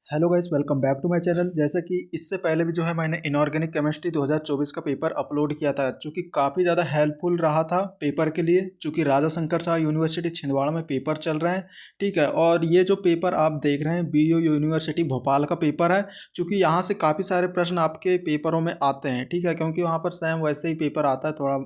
Hello guys, welcome back to my channel. जैसा कि इससे पहले भी मैंने इनऑर्गेनिक केमिस्ट्री 2024 का पेपर अपलोड किया था, चूँकि काफ़ी ज़्यादा हेल्पफुल रहा था पेपर के लिए। चूँकि राजा शंकर शाह यूनिवर्सिटी छिंदवाड़ा में पेपर चल रहे हैं, ठीक है। और ये जो पेपर आप देख रहे हैं बीयू यूनिवर्सिटी भोपाल का पेपर है। चूँकि यहाँ से काफ़ी सारे प्रश्न आपके पेपरों में आते हैं, ठीक है, क्योंकि वहाँ पर सेम वैसे ही पेपर आता है, थोड़ा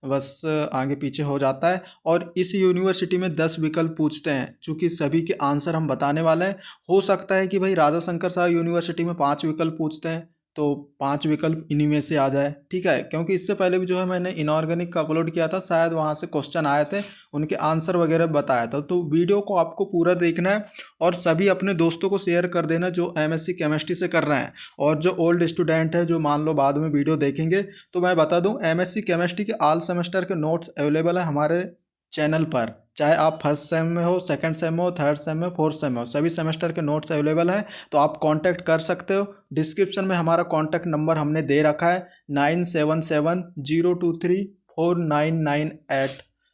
बस आगे पीछे हो जाता है। और इस यूनिवर्सिटी में 10 विकल्प पूछते हैं, चूँकि सभी के आंसर हम बताने वाले हैं। हो सकता है कि भाई राजा शंकर शाह यूनिवर्सिटी में 5 विकल्प पूछते हैं, तो 5 विकल्प इन्हीं में से आ जाए, ठीक है। क्योंकि इससे पहले भी मैंने इनऑर्गेनिक का अपलोड किया था, शायद वहाँ से क्वेश्चन आए थे, उनके आंसर वगैरह बताया था। तो वीडियो को आपको पूरा देखना है और सभी अपने दोस्तों को शेयर कर देना जो एमएससी केमिस्ट्री से कर रहे हैं। और जो ओल्ड स्टूडेंट है, जो मान लो बाद में वीडियो देखेंगे, तो मैं बता दूं एमएससी केमिस्ट्री के ऑल सेमेस्टर के नोट्स अवेलेबल है हमारे चैनल पर। चाहे आप फर्स्ट सेम में हो, सेकंड सेम में हो, थर्ड सेम में, फोर्थ सेम में हो, सभी सेमेस्टर के नोट्स अवेलेबल हैं। तो आप कांटेक्ट कर सकते हो। डिस्क्रिप्शन में हमारा कांटेक्ट नंबर हमने दे रखा है, 9770234998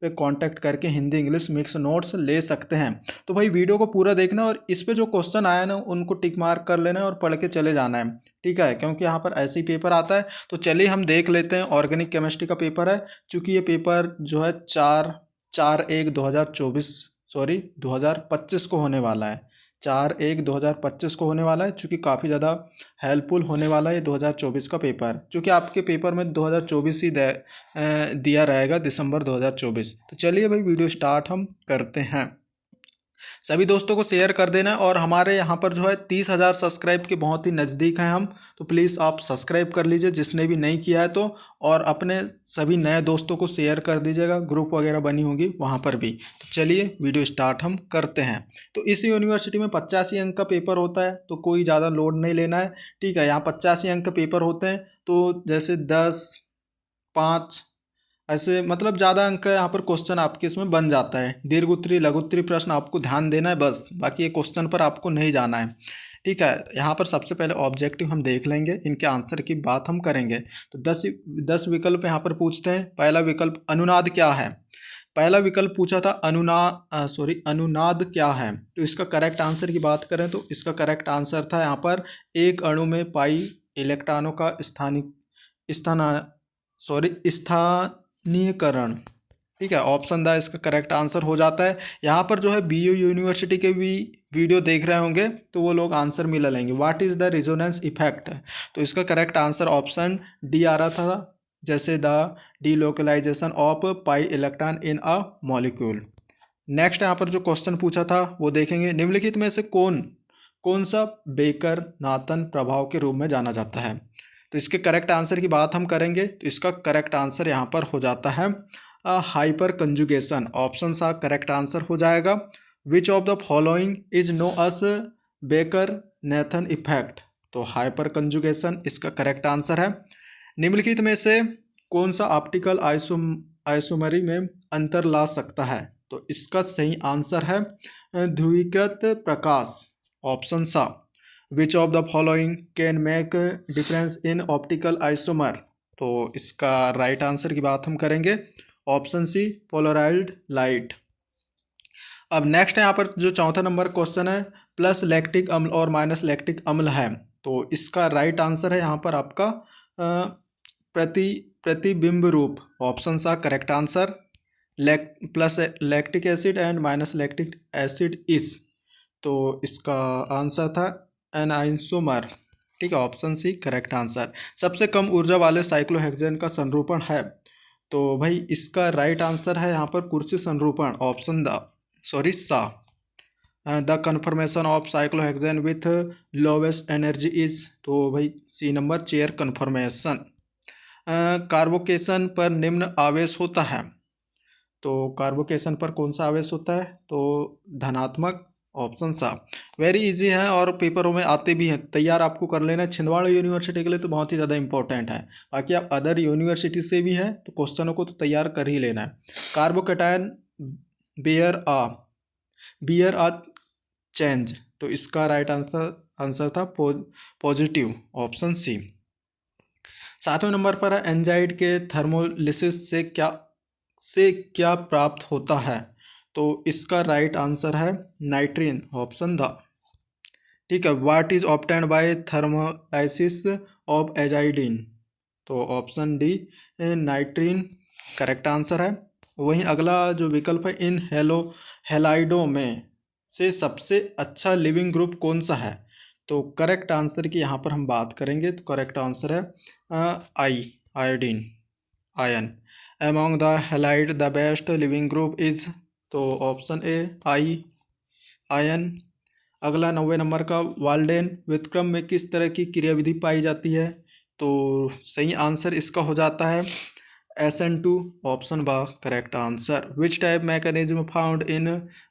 पे कांटेक्ट करके हिंदी इंग्लिश मिक्स नोट्स ले सकते हैं। तो भाई वीडियो को पूरा देखना और इस पे जो क्वेश्चन आया ना उनको टिक मार्क कर लेना है और पढ़ के चले जाना है, ठीक है। क्योंकि यहाँ पर ऐसे ही पेपर आता है। तो चलिए हम देख लेते हैं। ऑर्गेनिक केमिस्ट्री का पेपर है, चूँकि ये पेपर है 4/1/2024 सॉरी 2025 को होने वाला है। 4/1/2025 को होने वाला है, चूँकि काफ़ी ज़्यादा हेल्पफुल होने वाला है ये 2024 का पेपर। चूँकि आपके पेपर में 2024 ही दिया रहेगा, दिसंबर 2024। तो चलिए भाई वीडियो स्टार्ट हम करते हैं। सभी दोस्तों को शेयर कर देना। और हमारे यहाँ पर 30,000 सब्सक्राइब के बहुत ही नज़दीक हैं हम, तो प्लीज़ आप सब्सक्राइब कर लीजिए जिसने भी नहीं किया है तो। और अपने सभी नए दोस्तों को शेयर कर दीजिएगा, ग्रुप वगैरह बनी होगी वहाँ पर भी। तो चलिए वीडियो स्टार्ट हम करते हैं। तो इस यूनिवर्सिटी में 85 अंक का पेपर होता है, तो कोई ज़्यादा लोड नहीं लेना है, ठीक है। यहाँ 85 अंक का पेपर होते हैं, तो जैसे 10, 5 ऐसे मतलब ज़्यादा अंक का यहाँ पर क्वेश्चन आपके इसमें बन जाता है। दीर्घ उत्तरी लघु उत्तरी प्रश्न आपको ध्यान देना है बस, बाकी ये क्वेश्चन पर आपको नहीं जाना है, ठीक है। यहाँ पर सबसे पहले ऑब्जेक्टिव हम देख लेंगे, इनके आंसर की बात हम करेंगे। तो 10 विकल्प यहाँ पर पूछते हैं। पहला विकल्प अनुनाद क्या है। पहला विकल्प पूछा था अनुनाद क्या है। तो इसका करेक्ट आंसर की बात करें तो इसका करेक्ट आंसर था यहाँ पर एक अणु में पाई इलेक्ट्रॉनों का स्थानीयकरण, ठीक है। ऑप्शन द इसका करेक्ट आंसर हो जाता है। यहाँ पर बीयू यूनिवर्सिटी के भी वीडियो देख रहे होंगे तो वो लोग आंसर मिला लेंगे। What is the resonance effect, तो इसका करेक्ट आंसर ऑप्शन डी आ रहा था, जैसे the delocalisation of pi electron in a molecule. Next यहाँ पर जो क्वेश्चन पूछा था वो देखेंगे। निम्नलिखित में से कौन कौन सा बेकर नाथन प्रभाव के रूप में जाना जाता है। तो इसके करेक्ट आंसर की बात हम करेंगे, तो इसका करेक्ट आंसर यहाँ पर हो जाता है हाइपर कंजुगेशन। ऑप्शन सा करेक्ट आंसर हो जाएगा। विच of the following is know us baker Nathan effect, तो हाइपर कंजुगेशन इसका करेक्ट आंसर है। निम्नलिखित में से कौन सा ऑप्टिकल आइसोमरी में अंतर ला सकता है, तो इसका सही आंसर है ध्रुवीकृत प्रकाश। ऑप्शन सा which of the following can make difference in optical isomer, तो इसका राइट आंसर की बात हम करेंगे। Option C polarised light. अब नेक्स्ट यहाँ पर जो चौथा नंबर क्वेश्चन है, प्लस लैक्टिक अम्ल और माइनस लैक्टिक अम्ल है, तो इसका राइट आंसर है यहाँ पर आपका प्रतिबिंब रूप। ऑप्शन सा correct answer plus lactic acid and minus lactic acid is, तो इसका आंसर था एनाइसोमर, ठीक है। Option C correct answer. सबसे कम ऊर्जा वाले साइक्लोहेक्सेन का संरूपण है, तो भाई इसका राइट आंसर है यहाँ पर कुर्सी संरूपण। ऑप्शन सा the conformation of cyclohexane with lowest energy is, तो भाई C number chair conformation. Carbocation पर निम्न आवेश होता है, तो कार्बोकेशन पर कौन सा आवेश होता है, तो धनात्मक। ऑप्शन सा वेरी इजी है और पेपरों में आते भी हैं, तैयार आपको कर लेना है। छिंदवाड़ा यूनिवर्सिटी के लिए तो बहुत ही ज़्यादा इंपॉर्टेंट है, बाकी आप अदर यूनिवर्सिटी से भी हैं तो क्वेश्चनों को तो तैयार कर ही लेना है। कार्बोकेटायन बियर आ चेंज, तो इसका राइट आंसर था पॉजिटिव। Option C. 7वें नंबर पर है एंजाइड के थर्मोलिसिस से क्या प्राप्त होता है, तो इसका राइट आंसर है नाइट्रीन। ऑप्शन द ठीक है, what is obtained by thermolysis of aziridine, तो option D nitrene correct answer है। वहीं अगला जो विकल्प है, इन हेलाइडो में से सबसे अच्छा लिविंग ग्रुप कौन सा है, तो करेक्ट आंसर की यहाँ पर हम बात करेंगे तो करेक्ट आंसर है iodine, ion. Among the halide the best leaving group is, तो ऑप्शन ए आयन। अगला 90 नंबर का, वाल्डेन व्युत्क्रम में किस तरह की क्रियाविधि पाई जाती है, तो सही आंसर इसका हो जाता है SN2, ऑप्शन बा correct answer. Which type mechanism found in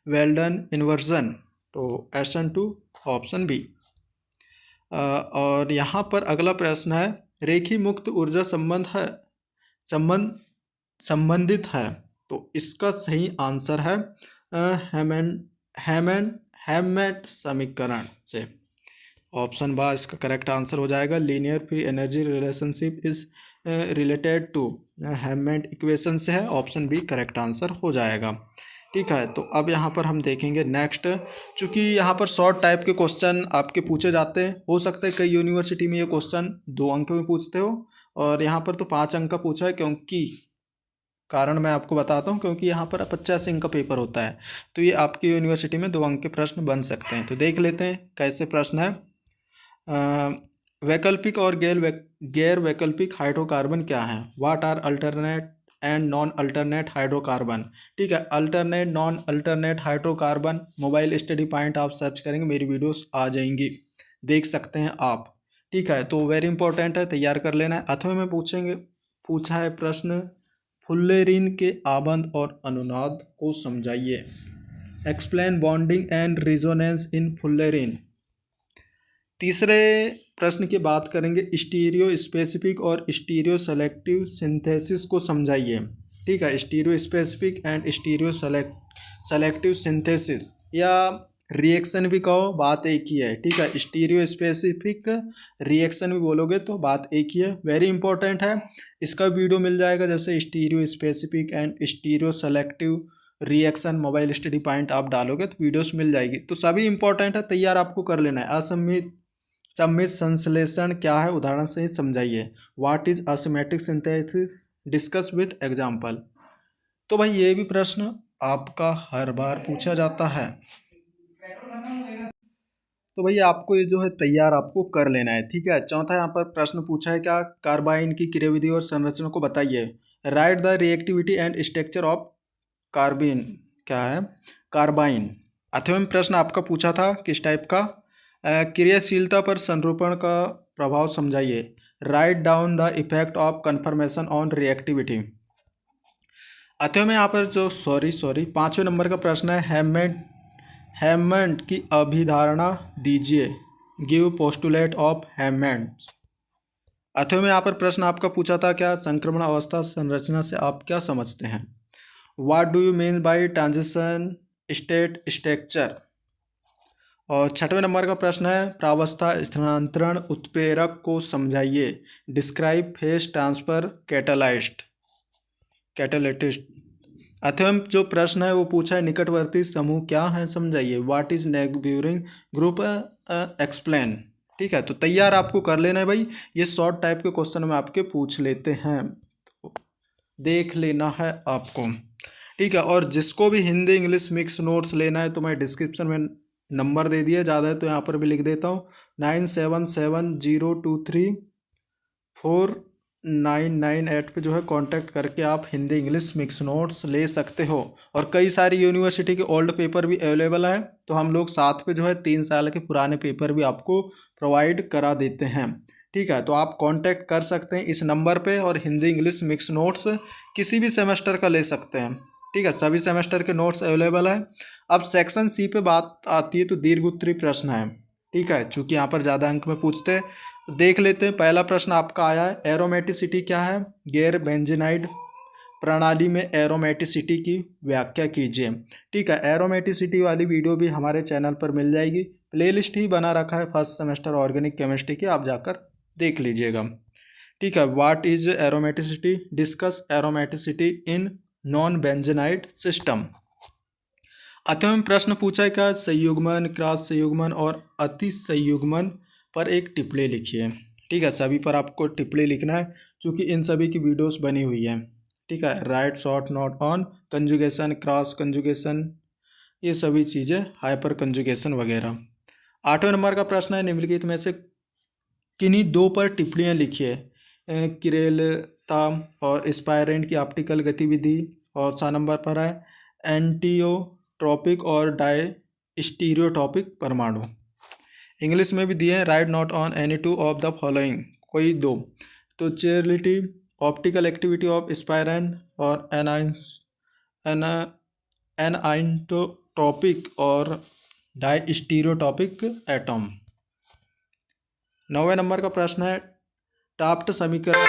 Walden inversion, तो SN2 ऑप्शन बी। और यहाँ पर अगला प्रश्न है, रेखी मुक्त ऊर्जा संबंधित है, तो इसका सही आंसर है हैमेट समीकरण से, ऑप्शन बा इसका करेक्ट आंसर हो जाएगा। Linear free energy relationship is related to Hammett equation से है, ऑप्शन बी करेक्ट आंसर हो जाएगा। ठीक है, तो अब यहाँ पर हम देखेंगे नेक्स्ट, चूँकि यहाँ पर शॉर्ट टाइप के क्वेश्चन आपके पूछे जाते हैं, हो सकता है कई यूनिवर्सिटी में ये क्वेश्चन 2 अंक में पूछते हो और यहाँ पर तो 5 अंक का पूछा है, क्योंकि कारण मैं आपको बताता हूँ, क्योंकि यहाँ पर 50 अंक का पेपर होता है, तो ये आपकी यूनिवर्सिटी में 2 अंक के प्रश्न बन सकते हैं। तो देख लेते हैं कैसे प्रश्न है। वैकल्पिक और गैर वैकल्पिक हाइड्रोकार्बन क्या है, what are alternate and non alternate hydrocarbon. ठीक है, alternate non alternate hydrocarbon mobile study point आप सर्च करेंगे, मेरी वीडियोस आ जाएंगी, देख सकते हैं आप। ठीक है, तो वेरी इंपॉर्टेंट है, तैयार कर लेना है। 8वें में पूछा है प्रश्न, फुल्लेरीन के आबंध और अनुनाद को समझाइए। एक्सप्लेन बॉन्डिंग एंड रिजोनेंस इन फुल्लेरीन। तीसरे प्रश्न की बात करेंगे, स्टीरियो स्पेसिफिक और स्टीरियो सेलेक्टिव सिंथेसिस को समझाइए। ठीक है, stereo specific and stereo selective synthesis या रिएक्शन भी कहो, बात एक ही है। ठीक है, स्टीरियो स्पेसिफिक रिएक्शन भी बोलोगे तो बात एक ही है, वेरी इंपॉर्टेंट है। इसका वीडियो मिल जाएगा, जैसे stereo specific and stereo selective reaction mobile study point आप डालोगे तो वीडियोस मिल जाएगी। तो सभी इंपॉर्टेंट है, तैयार आपको कर लेना है। असम्मित संश्लेषण क्या है, उदाहरण से ही समझाइए। What is asymmetric synthesis, discuss with example. तो भाई ये भी प्रश्न आपका हर बार पूछा जाता है, तो भैया आपको ये जो है तैयार आपको कर लेना है। ठीक है, चौथा यहाँ पर प्रश्न पूछा है, क्या कार्बाइन की क्रियाविधि और संरचना को बताइए। Write the reactivity and structure of carbene, क्या है कार्बाइन। 8वें प्रश्न आपका पूछा था किस टाइप का, क्रियाशीलता पर संरूपण का प्रभाव समझाइए। Write down the effect of conformation on reactivity. 8वें में यहाँ पर जो 5वें नंबर का प्रश्न है, हैमंड की अभिधारणा दीजिए। Give postulate of Hammond. 8वें में यहाँ पर प्रश्न आपका पूछा था, क्या संक्रमण अवस्था संरचना से आप क्या समझते हैं। What do you mean by transition state structure. और 6वें नंबर का प्रश्न है, प्रावस्था स्थानांतरण उत्प्रेरक को समझाइए। Describe phase transfer catalyst. 8वें जो प्रश्न है वो पूछा है, निकटवर्ती समूह क्या है समझाइए। What is neighbouring group, explain. ठीक है, तो तैयार आपको कर लेना है भाई, ये शॉर्ट टाइप के क्वेश्चन में आपके पूछ लेते हैं, तो देख लेना है आपको। ठीक है, और जिसको भी हिंदी इंग्लिश मिक्स नोट्स लेना है तो मैं डिस्क्रिप्शन में नंबर दे दिया, ज़्यादा है तो यहाँ पर भी लिख देता हूँ, 9770234998 पे जो है कांटेक्ट करके आप हिंदी इंग्लिश मिक्स नोट्स ले सकते हो। और कई सारी यूनिवर्सिटी के ओल्ड पेपर भी अवेलेबल हैं, तो हम लोग साथ पे जो है 3 साल के पुराने पेपर भी आपको प्रोवाइड करा देते हैं। ठीक है, तो आप कांटेक्ट कर सकते हैं इस नंबर पे और हिंदी इंग्लिश मिक्स नोट्स किसी भी सेमेस्टर का ले सकते हैं। ठीक है, सभी सेमेस्टर के नोट्स अवेलेबल हैं। अब सेक्शन सी पे बात आती है, तो दीर्घ उत्तरीय प्रश्न है। ठीक है, चूँकि यहाँ पर ज़्यादा अंक में पूछते हैं, तो देख लेते हैं। पहला प्रश्न आपका आया है, एरोमेटिसिटी क्या है। गैर बेंजीनाइड प्रणाली में एरोमेटिसिटी की व्याख्या कीजिए। ठीक है, एरोमेटिसिटी वाली वीडियो भी हमारे चैनल पर मिल जाएगी, प्लेलिस्ट ही बना रखा है फर्स्ट सेमेस्टर ऑर्गेनिक केमिस्ट्री की, आप जाकर देख लीजिएगा। ठीक है, what is aromaticity, discuss aromaticity in non benzenoid system. 8वें में प्रश्न पूछा है क्या, संयुग्मन, क्रॉस संयुग्मन और अति संयुग्मन पर एक टिप्पणी लिखिए। ठीक है, सभी पर आपको टिप्पणी लिखना है क्योंकि इन सभी की वीडियोस बनी हुई है। ठीक है, right short note on conjugation, cross conjugation, ये सभी चीज़ें, हाइपर कंजुगेशन वगैरह। 8वें नंबर का प्रश्न है, निम्नलिखित में से किन्हीं दो पर टिप्पणियाँ लिखिए। किरेलता और स्पायरेंट की ऑप्टिकल गतिविधि, और 7 नंबर पर है एंटियोट्रॉपिक और डायस्टीरियोट्रॉपिक परमाणु। इंग्लिश में भी दिए हैं, right not on any two of the following, कोई दो। तो चेरिलिटी, ऑप्टिकल एक्टिविटी ऑफ स्पायरेंट और एनाइंटोट्रॉपिक और डायस्टीरियोट्रॉपिक एटम। 9वें नंबर का प्रश्न है, टाफ्ट समीकरण,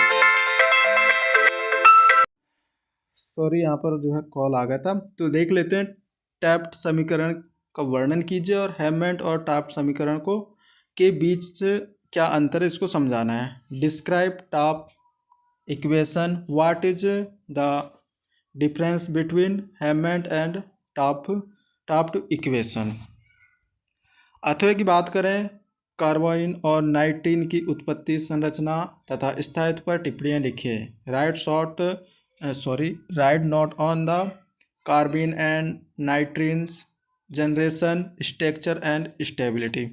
सॉरी यहाँ पर जो है कॉल आ गया था, तो देख लेते हैं। टाफ्ट समीकरण का वर्णन कीजिए और हेमंत और टाफ्ट समीकरण को के बीच से क्या अंतर है इसको समझाना है। Describe Taft equation, what is the difference between Hammett and Taft equation. 8वें की बात करें, कार्बाइन और नाइट्रीन की उत्पत्ति, संरचना तथा स्थायित्व पर टिप्पणियाँ लिखिए। Write note on the carbene and nitrenes generation, structure and stability.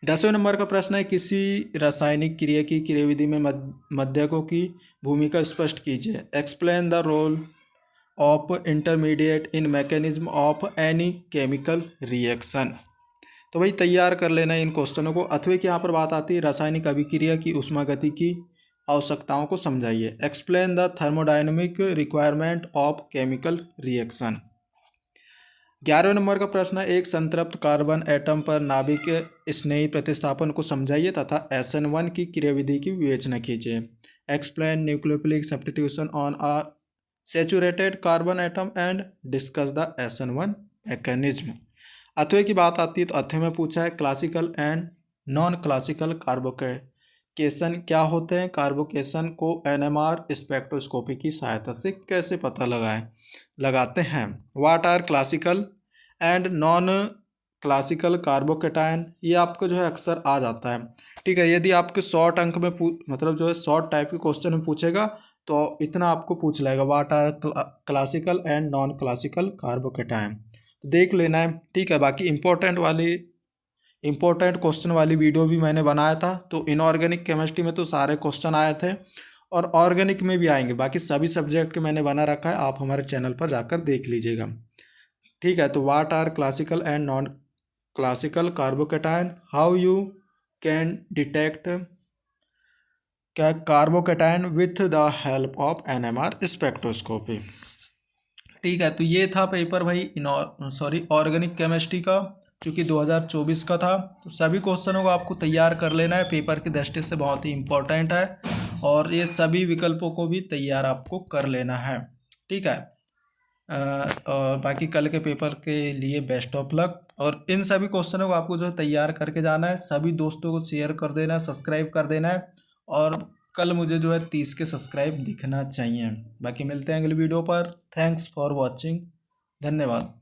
10वें नंबर का प्रश्न है, किसी रासायनिक क्रिया की क्रियाविधि में मध्यकों की भूमिका स्पष्ट कीजिए। Explain the role of intermediate in mechanism of any chemical reaction. तो भाई तैयार कर लेना इन क्वेश्चनों को। 8वें की यहाँ पर बात आती है, रासायनिक अभिक्रिया की ऊष्मागति की आवश्यकताओं को समझाइए। Explain the thermodynamic requirement of chemical reaction. 11वें नंबर का प्रश्न है, एक संतृप्त कार्बन एटम पर नाभिक स्नेही प्रतिस्थापन को समझाइए तथा SN1 की क्रियाविधि की विवेचना कीजिए। Explain nucleophilic substitution on a saturated carbon atom and discuss the SN1 mechanism. 8वें की बात आती है, तो 8वें में पूछा है, classical and non classical carbocation क्या होते हैं। कार्बोकेशन को NMR स्पेक्ट्रोस्कोपी की सहायता से कैसे पता लगाते हैं। What are classical and non classical carbocation, ये आपको जो है अक्सर आ जाता है। ठीक है, यदि आपके शॉर्ट अंक में मतलब जो है शॉर्ट टाइप के क्वेश्चन में पूछेगा तो इतना आपको पूछ लेगा, what are classical and non classical carbocation, देख लेना है। ठीक है, बाकी इम्पोर्टेंट क्वेश्चन वाली वीडियो भी मैंने बनाया था, तो इनऑर्गेनिक केमिस्ट्री में तो सारे क्वेश्चन आए थे और ऑर्गेनिक में भी आएंगे। बाकी सभी सब्जेक्ट के मैंने बना रखा है, आप हमारे चैनल पर जाकर देख लीजिएगा। ठीक है, तो what are classical and non classical carbocation, how you can detect carbocation with the help of NMR spectroscopy. ठीक है, तो ये था पेपर भाई ऑर्गेनिक केमिस्ट्री का, क्योंकि 2024 का था। तो सभी क्वेश्चनों को आपको तैयार कर लेना है, पेपर की दृष्टि से बहुत ही इम्पोर्टेंट है, और ये सभी विकल्पों को भी तैयार आपको कर लेना है। ठीक है, और बाकी कल के पेपर के लिए बेस्ट ऑफ लक। और इन सभी क्वेश्चनों को आपको जो है तैयार करके जाना है, सभी दोस्तों को शेयर कर देना है, सब्सक्राइब कर देना है, और कल मुझे जो है 30 के सब्सक्राइब दिखना चाहिए। बाकी मिलते हैं अगली वीडियो पर। थैंक्स फॉर वॉचिंग, धन्यवाद।